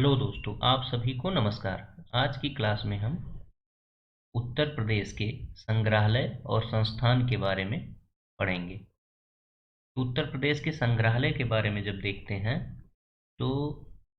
Hello दोस्तों, आप सभी को नमस्कार। आज की क्लास में हम उत्तर प्रदेश के संग्रहालय और संस्थान के बारे में पढ़ेंगे। उत्तर प्रदेश के संग्रहालय के बारे में जब देखते हैं तो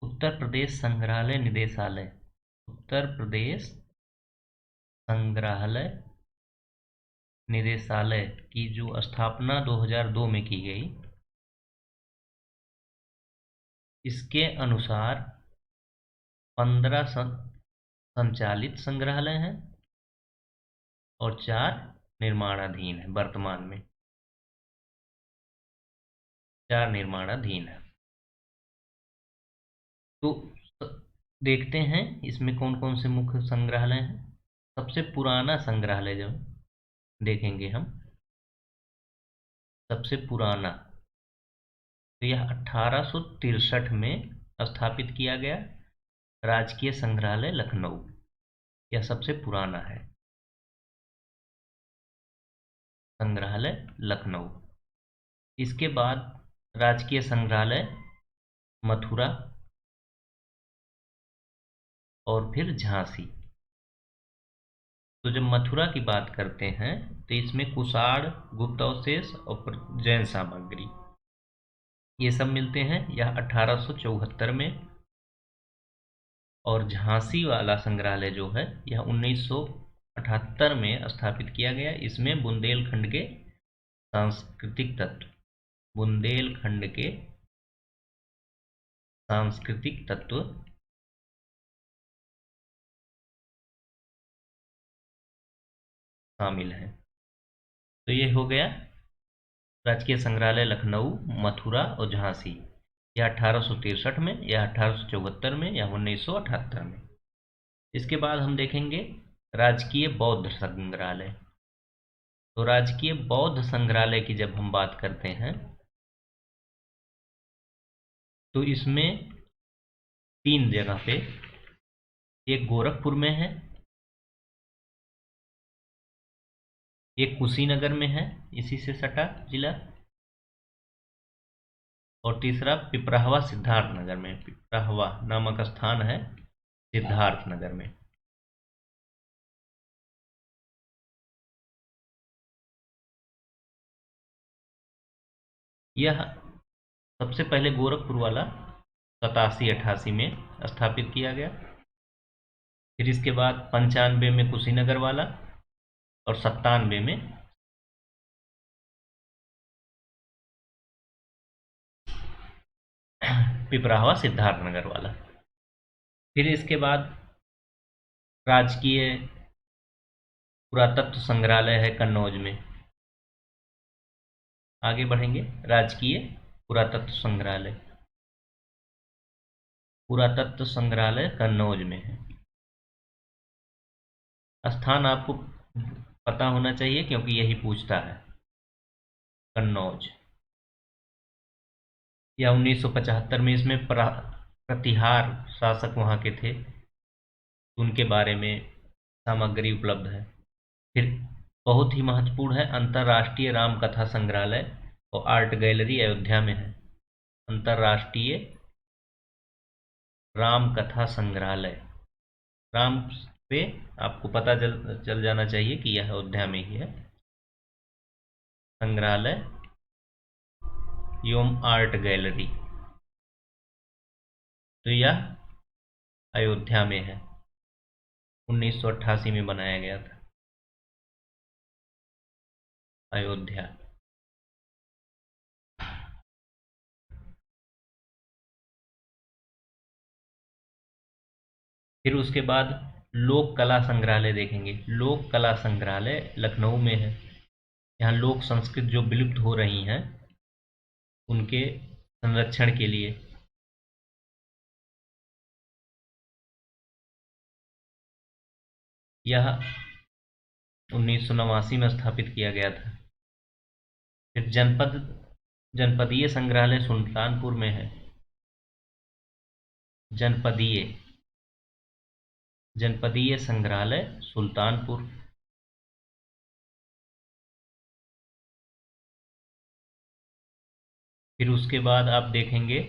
उत्तर प्रदेश संग्रहालय निदेशालय, उत्तर प्रदेश संग्रहालय निदेशालय की जो स्थापना 2002 में की गई, इसके अनुसार 15 संचालित संग्रहालय हैं और 4 निर्माणाधीन है। वर्तमान में 4 निर्माणाधीन है। तो देखते हैं इसमें कौन कौन से मुख्य संग्रहालय हैं। सबसे पुराना संग्रहालय जो देखेंगे हम, सबसे पुराना, तो यह 1863 में स्थापित किया गया राजकीय संग्रहालय लखनऊ। यह सबसे पुराना है, संग्रहालय लखनऊ। इसके बाद राजकीय संग्रहालय मथुरा और फिर झांसी। तो जब मथुरा की बात करते हैं तो इसमें कुषाण, गुप्तावशेष और जैन सामग्री ये सब मिलते हैं। यह 1874 में। और झांसी वाला संग्रहालय जो है यह 1978 में स्थापित किया गया। इसमें बुंदेलखंड के सांस्कृतिक तत्व, बुंदेलखंड के सांस्कृतिक तत्व शामिल हैं। तो ये हो गया राजकीय संग्रहालय लखनऊ, मथुरा और झांसी। यह 1863 में, यह 1874 में, यह 1978 में। इसके बाद हम देखेंगे राजकीय बौद्ध संग्रहालय। तो राजकीय बौद्ध संग्रहालय की जब हम बात करते हैं तो इसमें 3 जगह पे, एक गोरखपुर में है, एक कुशीनगर में है इसी से सटा जिला, और तीसरा पिपराहवा सिद्धार्थ नगर में, पिपराहवा नामक स्थान है सिद्धार्थ नगर में। यह सबसे पहले गोरखपुर वाला 87-88 में स्थापित किया गया। फिर इसके बाद 95 में कुशीनगर वाला और 97 में पिपराहवा सिद्धार्थ नगर वाला। फिर इसके बाद राजकीय पुरातत्व संग्रहालय है कन्नौज में। आगे बढ़ेंगे, राजकीय पुरातत्व संग्रहालय, पुरातत्व संग्रहालय कन्नौज में है। स्थान आपको पता होना चाहिए क्योंकि यही पूछता है। कन्नौज, या 1975 में इसमें प्रतिहार शासक वहाँ के थे, उनके बारे में सामग्री उपलब्ध है। फिर बहुत ही महत्वपूर्ण है अंतर्राष्ट्रीय राम कथा संग्रहालय और आर्ट गैलरी अयोध्या में है। अंतर्राष्ट्रीय राम कथा संग्रहालय, राम पे आपको पता चल जाना चाहिए कि यह अयोध्या में ही है। संग्रहालय एवं आर्ट गैलरी, तो यह अयोध्या में है, 1988 में बनाया गया था, अयोध्या। फिर उसके बाद लोक कला संग्रहालय देखेंगे। लोक कला संग्रहालय लखनऊ में है। यहाँ लोक संस्कृत जो विलुप्त हो रही हैं उनके संरक्षण के लिए। यह 1989 में स्थापित किया गया था। फिर जनपदीय संग्रहालय सुल्तानपुर में है। जनपदीय संग्रहालय सुल्तानपुर। फिर उसके बाद आप देखेंगे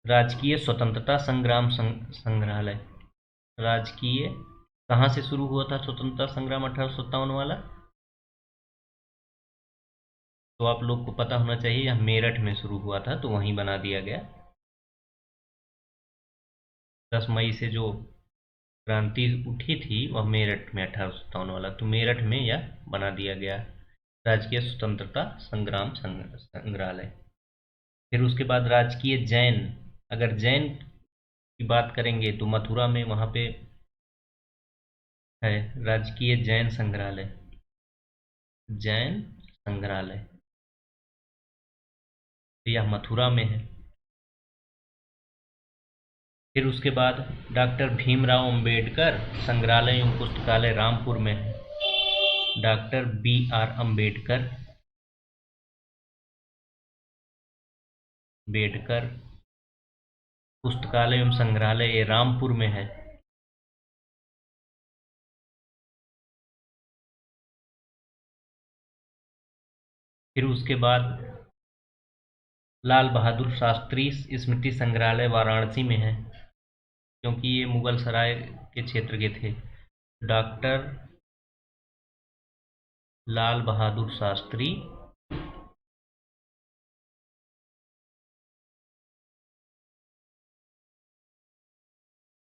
राजकीय स्वतंत्रता संग्राम संग्रहालय। राजकीय कहाँ से शुरू हुआ था स्वतंत्रता संग्राम 1857 वाला? तो आप लोग को पता होना चाहिए, यह मेरठ में शुरू हुआ था, तो वहीं बना दिया गया। 10 मई से जो क्रांति उठी थी वह मेरठ में 1857 वाला, तो मेरठ में यह बना दिया गया राजकीय स्वतंत्रता संग्राम संग्रहालय। फिर उसके बाद राजकीय जैन, अगर जैन की बात करेंगे तो मथुरा में वहाँ पे है राजकीय जैन संग्रहालय। जैन संग्रहालय तो यह मथुरा में है। फिर उसके बाद डॉक्टर भीमराव अंबेडकर संग्रहालय एवं पुस्तकालय रामपुर में है। डॉक्टर BR अंबेडकर पुस्तकालय एवं संग्रहालय ये रामपुर में है। फिर उसके बाद लाल बहादुर शास्त्री स्मृति संग्रहालय वाराणसी में है, क्योंकि ये मुगल सराय के क्षेत्र के थे। डॉक्टर लाल बहादुर शास्त्री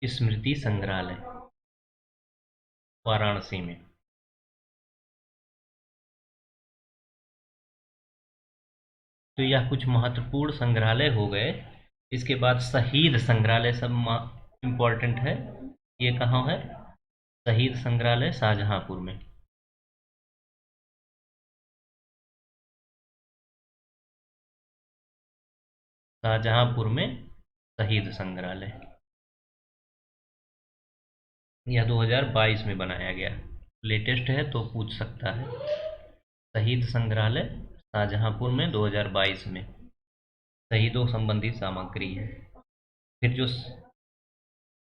स्मृति संग्रहालय वाराणसी में। तो यह कुछ महत्वपूर्ण संग्रहालय हो गए। इसके बाद शहीद संग्रहालय सब इम्पोर्टेंट है। ये कहाँ है? शहीद संग्रहालय शाहजहांपुर में। शाहजहांपुर में शहीद संग्रहालय, यह 2022 में बनाया गया, लेटेस्ट है तो पूछ सकता है। शहीद संग्रहालय शाहजहांपुर में 2022 में शहीदों संबंधी सामग्री है। फिर जो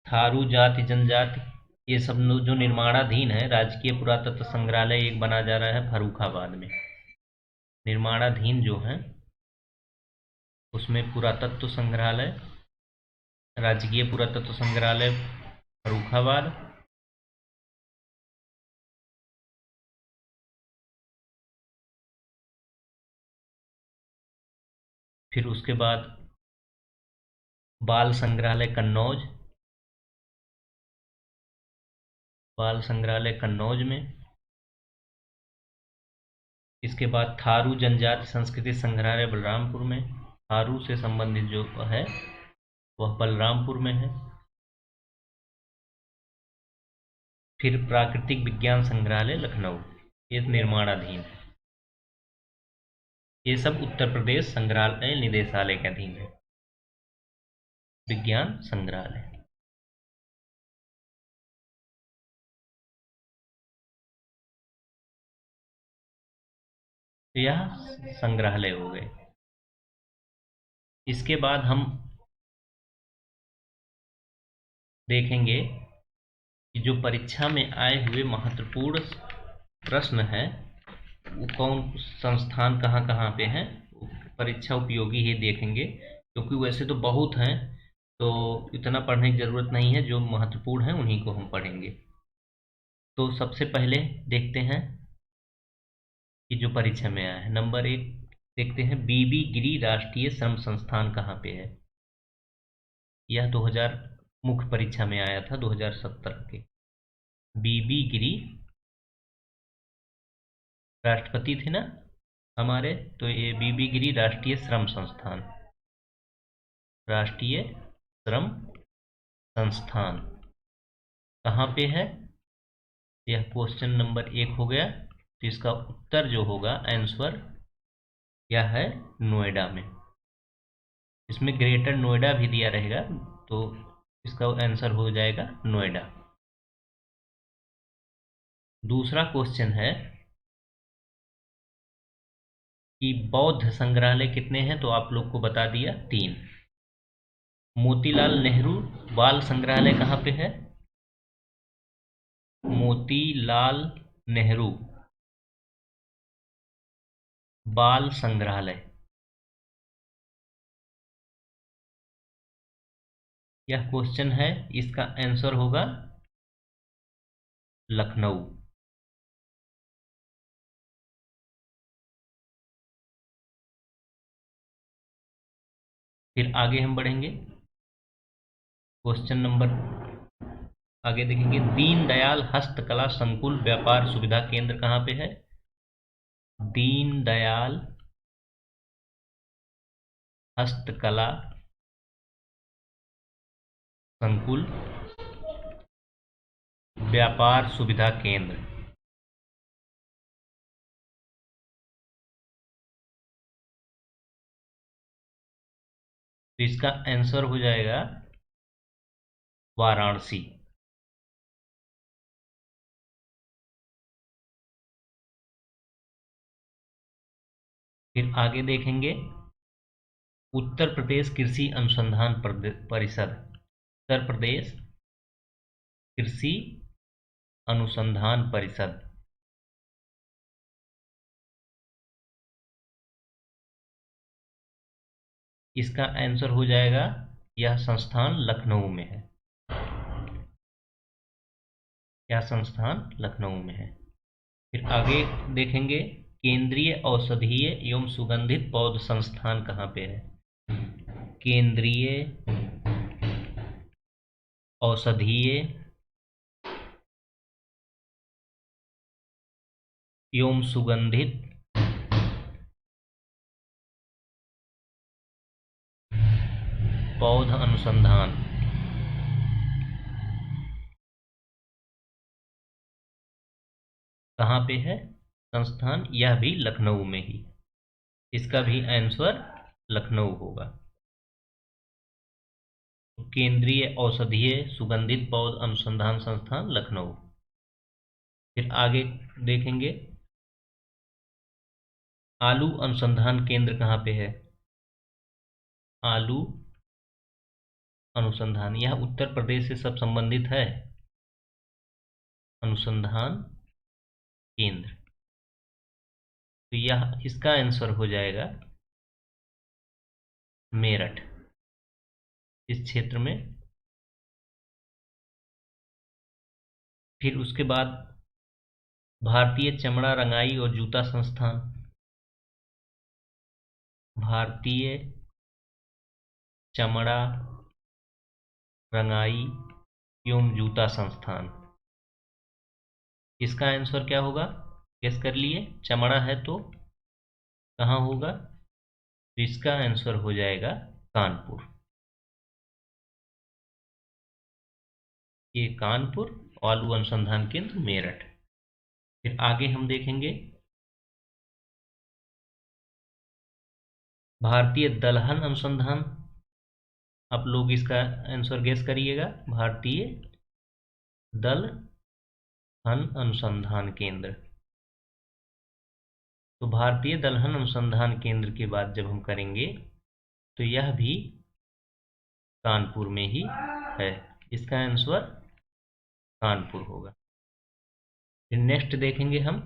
थारू जाति जनजाति ये सब जो निर्माणाधीन है, राजकीय पुरातत्व संग्रहालय एक बना जा रहा है फर्रुखाबाद में। निर्माणाधीन जो है उसमें पुरातत्व संग्रहालय, राजकीय पुरातत्व संग्रहालय फर्रुखाबाद, फिर उसके बाद बाल संग्रहालय कन्नौज, बाल संग्रहालय कन्नौज में। इसके बाद थारू जनजाति संस्कृति संग्रहालय बलरामपुर में। थारू से संबंधित जो है वह बलरामपुर में है। फिर प्राकृतिक विज्ञान संग्रहालय लखनऊ, ये निर्माणाधीन है। ये सब उत्तर प्रदेश संग्रहालय निदेशालय के अधीन है। विज्ञान संग्रहालय, तो यह संग्रहालय हो गए। इसके बाद हम देखेंगे कि जो परीक्षा में आए हुए महत्वपूर्ण प्रश्न हैं वो कौन संस्थान कहाँ कहाँ पे हैं, परीक्षा उपयोगी ही देखेंगे, क्योंकि वैसे तो बहुत हैं, तो इतना पढ़ने की ज़रूरत नहीं है, जो महत्वपूर्ण हैं उन्हीं को हम पढ़ेंगे। तो सबसे पहले देखते हैं कि जो परीक्षा में आया है। नंबर 1 देखते हैं, BB गिरी राष्ट्रीय श्रम संस्थान कहाँ पे है? यह 2000 मुख्य परीक्षा में आया था 2017 के। BB गिरी राष्ट्रपति थे ना हमारे, तो ये BB गिरी राष्ट्रीय श्रम संस्थान, राष्ट्रीय श्रम संस्थान कहाँ पे है? यह क्वेश्चन नंबर 1 हो गया। तो इसका उत्तर जो होगा आंसर क्या है? नोएडा में। इसमें ग्रेटर नोएडा भी दिया रहेगा, तो इसका आंसर हो जाएगा नोएडा। दूसरा क्वेश्चन है कि बौद्ध संग्रहालय कितने हैं? तो आप लोग को बता दिया 3। मोतीलाल नेहरू बाल संग्रहालय कहाँ पे है? मोतीलाल नेहरू बाल संग्रहालय यह क्वेश्चन है, इसका आंसर होगा लखनऊ। फिर आगे हम बढ़ेंगे, क्वेश्चन नंबर आगे देखेंगे, दीनदयाल हस्तकला संकुल व्यापार सुविधा केंद्र कहाँ पे है? दीनदयाल हस्तकला संकुल व्यापार सुविधा केंद्र, तो इसका आंसर हो जाएगा वाराणसी। फिर आगे देखेंगे, उत्तर प्रदेश कृषि अनुसंधान परिषद, उत्तर प्रदेश कृषि अनुसंधान परिषद, इसका आंसर हो जाएगा, यह संस्थान लखनऊ में है। यह संस्थान लखनऊ में है। फिर आगे देखेंगे, केंद्रीय औषधीय एवं सुगंधित पौध संस्थान कहाँ पे है? केंद्रीय औषधीय एवं सुगंधित पौध अनुसंधान, कहाँ पे है संस्थान? यह भी लखनऊ में ही। इसका भी आंसर लखनऊ होगा। केंद्रीय औषधीय सुगंधित पौध अनुसंधान संस्थान लखनऊ। फिर आगे देखेंगे, आलू अनुसंधान केंद्र कहाँ पे है? आलू अनुसंधान, यह उत्तर प्रदेश से सब संबंधित है। अनुसंधान केंद्र, तो यह इसका आंसर हो जाएगा मेरठ, इस क्षेत्र में। फिर उसके बाद भारतीय चमड़ा रंगाई और जूता संस्थान, भारतीय चमड़ा रंगाई एवं जूता संस्थान, इसका आंसर क्या होगा? गेस कर लिए, चमड़ा है तो कहाँ होगा? तो इसका आंसर हो जाएगा कानपुर। ये कानपुर, आलू अनुसंधान केंद्र मेरठ। फिर आगे हम देखेंगे, भारतीय दलहन अनुसंधान, आप लोग इसका आंसर गेस करिएगा। भारतीय दलहन अनुसंधान केंद्र, तो भारतीय दलहन अनुसंधान केंद्र के बाद जब हम करेंगे तो यह भी कानपुर में ही है। इसका आंसर कानपुर होगा। फिर नेक्स्ट देखेंगे हम,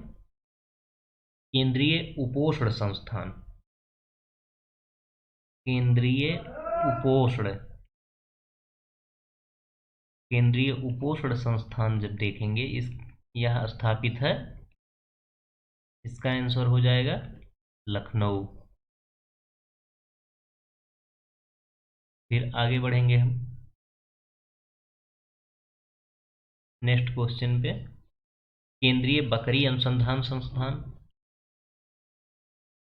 केंद्रीय उपोषण संस्थान, केंद्रीय उपोषण, केंद्रीय उपोषण संस्थान जब देखेंगे, इस यह स्थापित है, इसका आंसर हो जाएगा लखनऊ। फिर आगे बढ़ेंगे हम नेक्स्ट क्वेश्चन पे, केंद्रीय बकरी अनुसंधान संस्थान,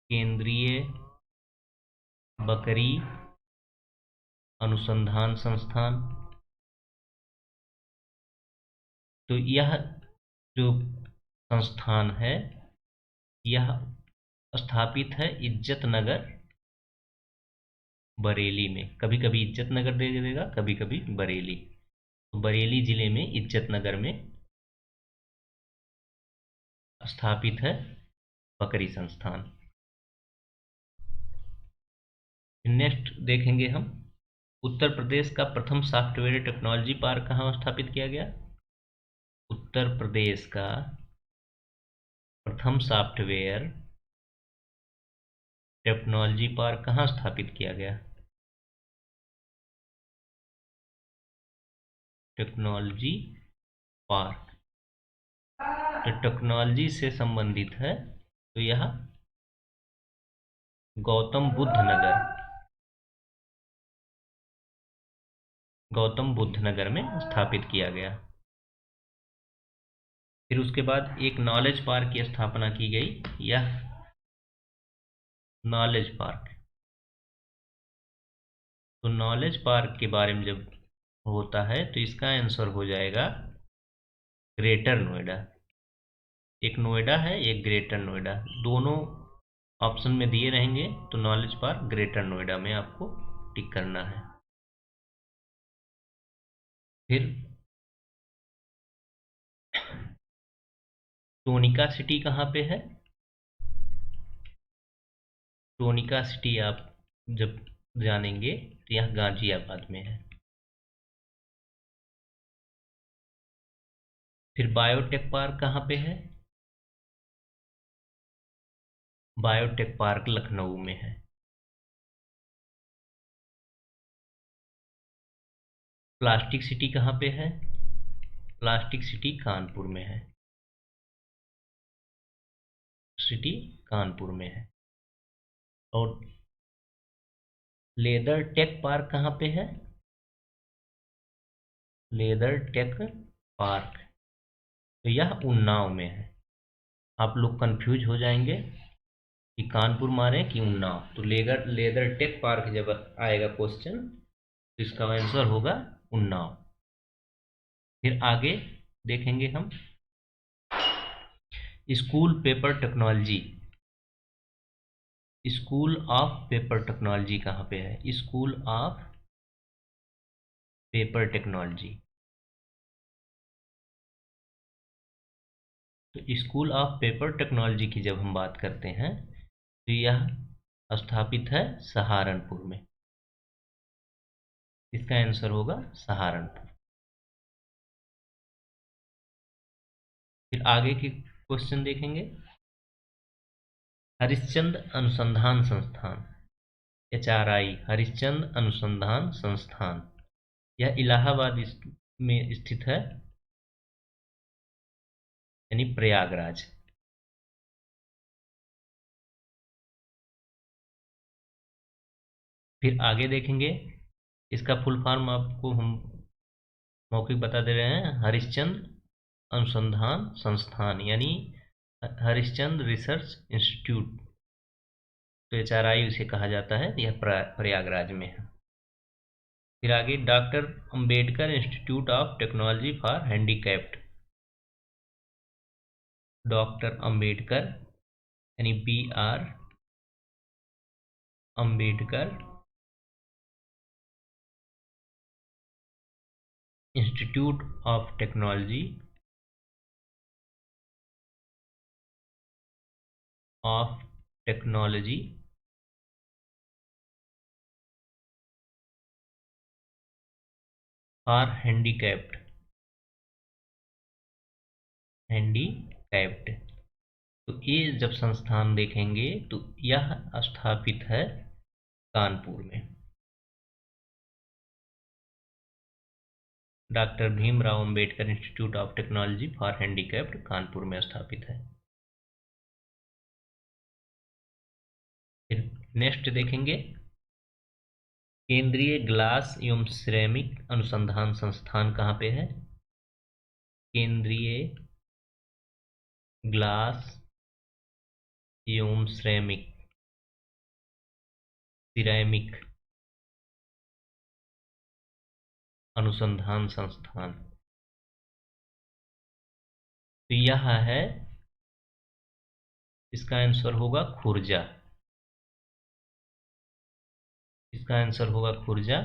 केंद्रीय बकरी अनुसंधान संस्थान, तो यह जो संस्थान है यह स्थापित है इज्जत नगर बरेली में। कभी कभी इज्जत नगर दे देगा, कभी कभी बरेली, तो बरेली जिले में इज्जत नगर में स्थापित है बकरी संस्थान। नेक्स्ट देखेंगे हम, उत्तर प्रदेश का प्रथम सॉफ्टवेयर टेक्नोलॉजी पार्क कहाँ स्थापित किया गया? उत्तर प्रदेश का प्रथम सॉफ्टवेयर टेक्नोलॉजी पार्क कहाँ स्थापित किया गया? Technology park. तो टेक्नोलॉजी से संबंधित है, तो यह गौतम बुद्ध नगर में स्थापित किया गया। फिर उसके बाद एक नॉलेज पार्क की स्थापना की गई। यह नॉलेज पार्क, तो नॉलेज पार्क के बारे में जब होता है तो इसका आंसर हो जाएगा ग्रेटर नोएडा। एक नोएडा है, एक ग्रेटर नोएडा, दोनों ऑप्शन में दिए रहेंगे, तो नॉलेज पार्क ग्रेटर नोएडा में आपको टिक करना है। फिर टोनिका सिटी कहाँ पे है? टोनिका सिटी आप जब जानेंगे तो यह गाजियाबाद में है। फिर बायोटेक पार्क कहाँ पे है? बायोटेक पार्क लखनऊ में है। प्लास्टिक सिटी कहाँ पे है? प्लास्टिक सिटी कानपुर में है। सिटी कानपुर में है। और लेदर टेक पार्क कहाँ पे है? लेदर टेक पार्क, तो यह उन्नाव में है। आप लोग कंफ्यूज हो जाएंगे कि कानपुर मारे कि उन्नाव, तो लेदर टेक पार्क जब आएगा क्वेश्चन तो इसका आंसर होगा उन्नाव। फिर आगे देखेंगे हम school paper technology. School of paper technology कहाँ पे है? स्कूल ऑफ पेपर टेक्नोलॉजी, तो स्कूल ऑफ पेपर टेक्नोलॉजी की जब हम बात करते हैं तो यह स्थापित है सहारनपुर में। इसका आंसर होगा सहारनपुर। फिर आगे के क्वेश्चन देखेंगे। हरिश्चंद्र अनुसंधान संस्थान, HRI, हरिश्चंद्र अनुसंधान संस्थान, यह इलाहाबाद में स्थित है, यानी प्रयागराज। फिर आगे देखेंगे, इसका फुल फॉर्म आपको हम मौखिक बता दे रहे हैं। हरिश्चंद्र अनुसंधान संस्थान यानी हरिश्चंद्र रिसर्च इंस्टीट्यूट, तो HRI उसे कहा जाता है। यह प्रयागराज में है। फिर आगे doctor Ambedkar institute of technology for handicapped, doctor Ambedkar यानी BR Ambedkar institute of technology for handicapped, तो ये जब संस्थान देखेंगे तो यह स्थापित है कानपुर में। Doctor Bhimrao Ambedkar institute of technology for handicapped Kanpur में स्थापित है। फिर नेक्स्ट देखेंगे, केंद्रीय ग्लास एवं सिरेमिक अनुसंधान संस्थान कहाँ पे है? केंद्रीय ग्लास एवं सिरेमिक अनुसंधान संस्थान, तो यह है, इसका आंसर होगा खुर्जा। इसका आंसर होगा खुर्जा,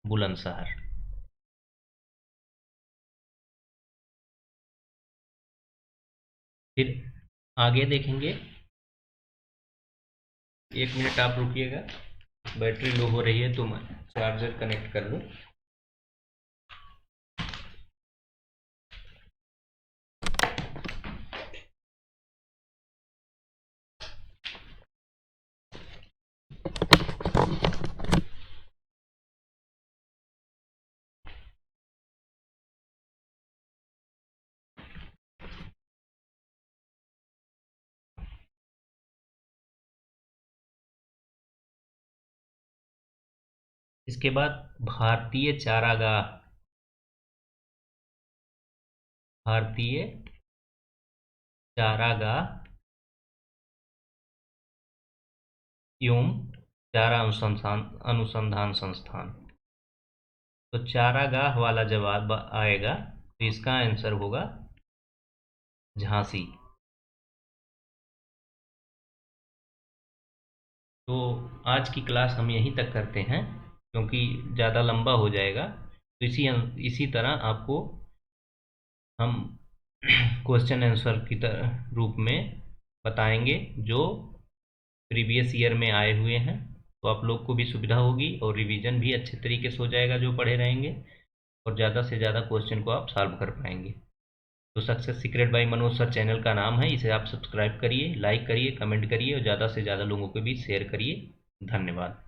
बुलंदशहर। फिर आगे देखेंगे, 1 मिनट आप रुकिएगा, बैटरी लो हो रही है तो मैं चार्जर कनेक्ट कर लूँ। इसके बाद भारतीय चारागाह, भारतीय चारागाह एवं चारा अनुसंधान अनुसंधान संस्थान। तो चारागाह वाला जवाब आएगा, तो इसका आंसर होगा झांसी। तो आज की क्लास हम यहीं तक करते हैं, क्योंकि ज़्यादा लंबा हो जाएगा। तो इसी तरह आपको हम क्वेश्चन आंसर की तरह रूप में बताएंगे जो प्रीवियस ईयर में आए हुए हैं, तो आप लोग को भी सुविधा होगी और रिवीजन भी अच्छे तरीके से हो जाएगा जो पढ़े रहेंगे, और ज़्यादा से ज़्यादा क्वेश्चन को आप सॉल्व कर पाएंगे। तो success secret by Manoj sir channel का नाम है, इसे आप सब्सक्राइब करिए, लाइक करिए, कमेंट करिए और ज़्यादा से ज़्यादा लोगों को भी शेयर करिए। धन्यवाद।